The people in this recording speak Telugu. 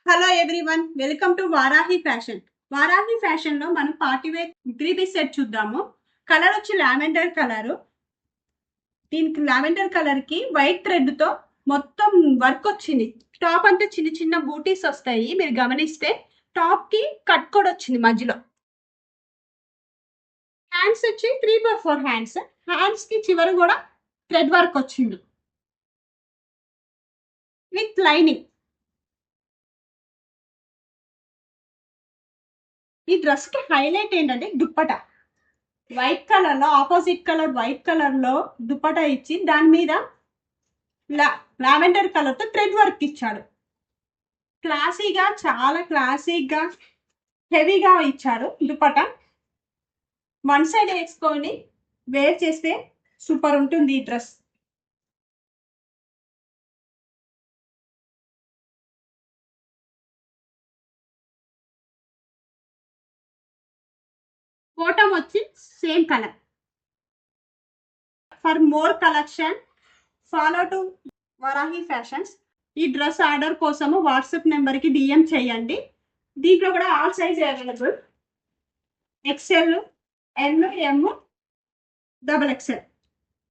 Hello everyone, welcome to Varahi fashion. Varahi fashion లో మనం పార్టీ వేర్ 3 పీస్ సెట్ చూద్దాము. కలర్ వచ్చి లావెండర్ కలర్. దీనికి లావెండర్ కలర్ కి వైట్ థ్రెడ్ తో మొత్తం వర్క్ వచ్చింది. టాప్ అంతా చిన్న చిన్న బూటీస్ వస్తాయి. మీరు గమనిస్తే టాప్ కి కట్ కూడా వచ్చింది మధ్యలో. హ్యాండ్స్ వచ్చి 3x4 హ్యాండ్స్. హ్యాండ్స్ కి చివరి కూడా థ్రెడ్ వర్క్ వచ్చింది విత్ లైనింగ్. ఈ డ్రెస్ కి హైలైట్ ఏంటంటే దుప్పట. వైట్ కలర్ లో, ఆపోజిట్ కలర్ వైట్ కలర్ లో దుప్పట ఇచ్చి దాని మీద లావెండర్ కలర్ తో థ్రెడ్ వర్క్ ఇచ్చాడు. క్లాసీగా, చాలా క్లాసీగా, హెవీగా ఇచ్చాడు దుప్పట. వన్ సైడ్ వేసుకొని వేర్ చేస్తే సూపర్ ఉంటుంది ఈ డ్రెస్. బాటమ్ వచ్చి same colour. For more collection follow to Varahi Fashions. ఈ డ్రెస్ ఆర్డర్ కోసము వాట్సాప్ నెంబర్కి డిఎం చేయండి. దీంట్లో కూడా all size available. XL, L, M, XXL.